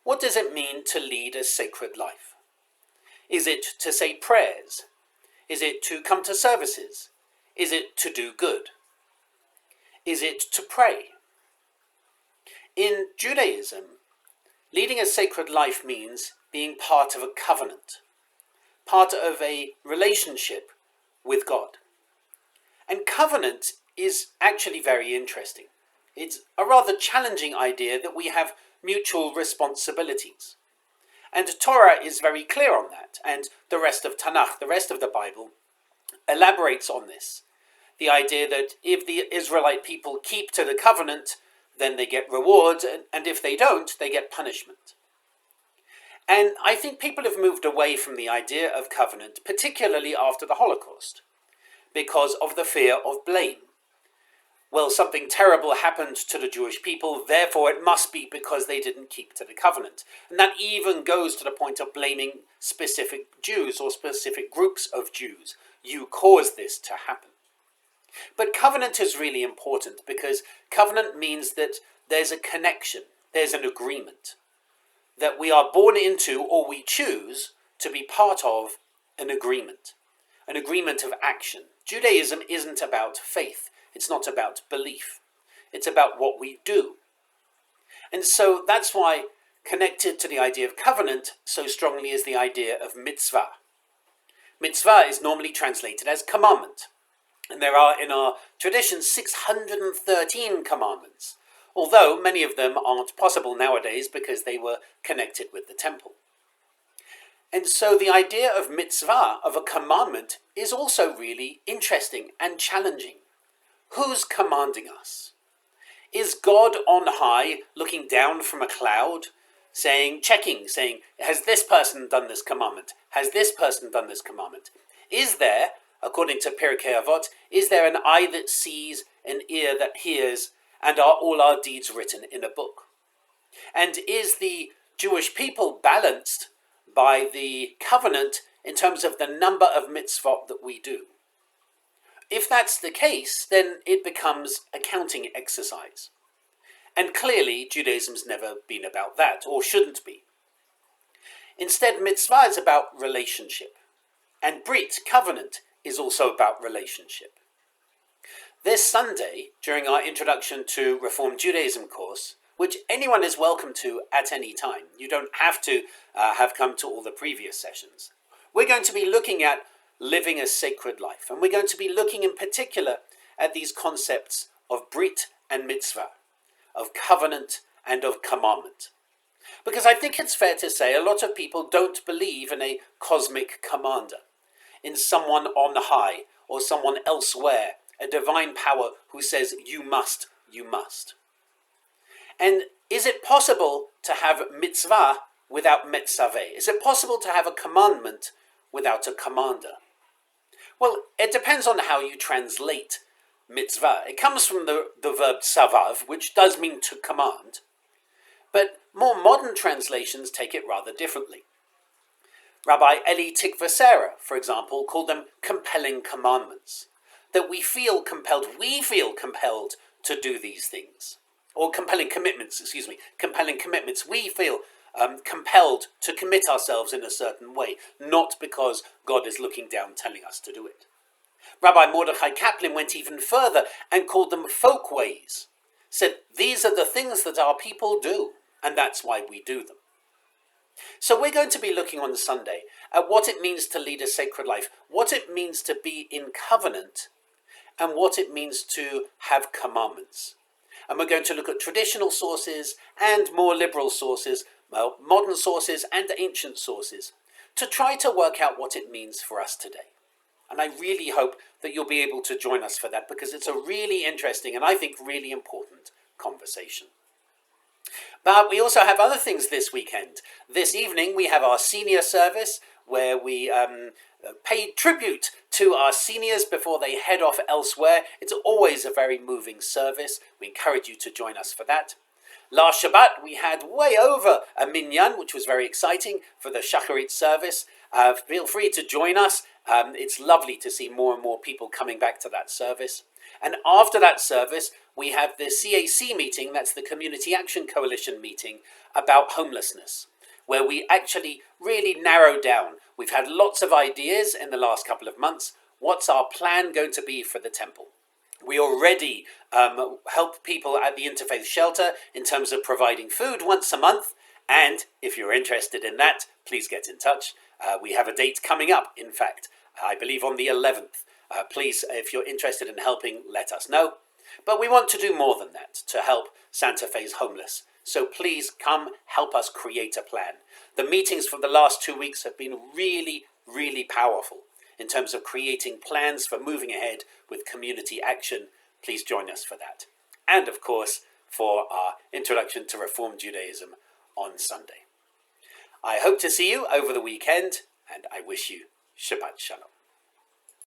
What does it mean to lead a sacred life? Is it to say prayers? Is it to come to services? Is it to do good? Is it to pray? In Judaism, leading a sacred life means being part of a covenant, part of a relationship with God. And covenant is actually very interesting. It's a rather challenging idea that we have mutual responsibilities. And Torah is very clear on that, and the rest of Tanakh, the rest of the Bible, elaborates on this. The idea that if the Israelite people keep to the covenant, then they get rewards, and if they don't, they get punishment. And I think people have moved away from the idea of covenant, particularly after the Holocaust, because of the fear of blame. Well, something terrible happened to the Jewish people, therefore it must be because they didn't keep to the covenant. And that even goes to the point of blaming specific Jews or specific groups of Jews. You caused this to happen. But covenant is really important because covenant means that there's a connection, there's an agreement, that we are born into or we choose to be part of an agreement of action. Judaism isn't about faith. It's not about belief. It's about what we do. And so that's why connected to the idea of covenant so strongly is the idea of mitzvah. Mitzvah is normally translated as commandment. And there are in our tradition 613 commandments, although many of them aren't possible nowadays because they were connected with the temple. And so the idea of mitzvah, of a commandment, is also really interesting and challenging. Who's commanding us? Is God on high looking down from a cloud, saying, has this person done this commandment? Has this person done this commandment? Is there, according to Pirkei Avot, is there an eye that sees, an ear that hears, and are all our deeds written in a book? And is the Jewish people balanced by the covenant in terms of the number of mitzvot that we do? If that's the case, then it becomes a counting exercise. And clearly, Judaism's never been about that, or shouldn't be. Instead, mitzvah is about relationship. And Brit, covenant, is also about relationship. This Sunday, during our Introduction to Reform Judaism course, which anyone is welcome to at any time, you don't have to have come to all the previous sessions, we're going to be looking at living a sacred life. And we're going to be looking in particular at these concepts of Brit and mitzvah, of covenant and of commandment. Because I think it's fair to say a lot of people don't believe in a cosmic commander, in someone on high or someone elsewhere, a divine power who says, you must, you must. And is it possible to have mitzvah without metzaveh? Is it possible to have a commandment without a commander? Well, it depends on how you translate mitzvah. It comes from the verb savav, which does mean to command, but more modern translations take it rather differently. Rabbi Eli Tikvasera, for example, called them compelling commandments, that we feel compelled to do these things. Or compelling commitments. We feel compelled to commit ourselves in a certain way, not because God is looking down telling us to do it. Rabbi Mordechai Kaplan went even further and called them folkways, said these are the things that our people do, and that's why we do them. So we're going to be looking on Sunday at what it means to lead a sacred life, what it means to be in covenant, and what it means to have commandments. And we're going to look at traditional sources and more liberal sources, well, modern sources and ancient sources, to try to work out what it means for us today. And I really hope that you'll be able to join us for that, because it's a really interesting and I think really important conversation. But we also have other things this weekend. This evening we have our senior service where we pay tribute to our seniors before they head off elsewhere. It's always a very moving service. We encourage you to join us for that. Last Shabbat we had way over a minyan, which was very exciting for the Shacharit service. Feel free to join us. It's lovely to see more and more people coming back to that service. And after that service, we have the CAC meeting, that's the Community Action Coalition meeting, about homelessness, where we actually really narrow down. We've had lots of ideas in the last couple of months. What's our plan going to be for the temple? We already help people at the Interfaith Shelter in terms of providing food once a month. And if you're interested in that, please get in touch. We have a date coming up, in fact, I believe on the 11th. Please, if you're interested in helping, let us know. But we want to do more than that to help Santa Fe's homeless. So please come help us create a plan. The meetings for the last 2 weeks have been really, really powerful in terms of creating plans for moving ahead with community action. Please join us for that. And of course, for our Introduction to Reform Judaism on Sunday. I hope to see you over the weekend, and I wish you Shabbat Shalom.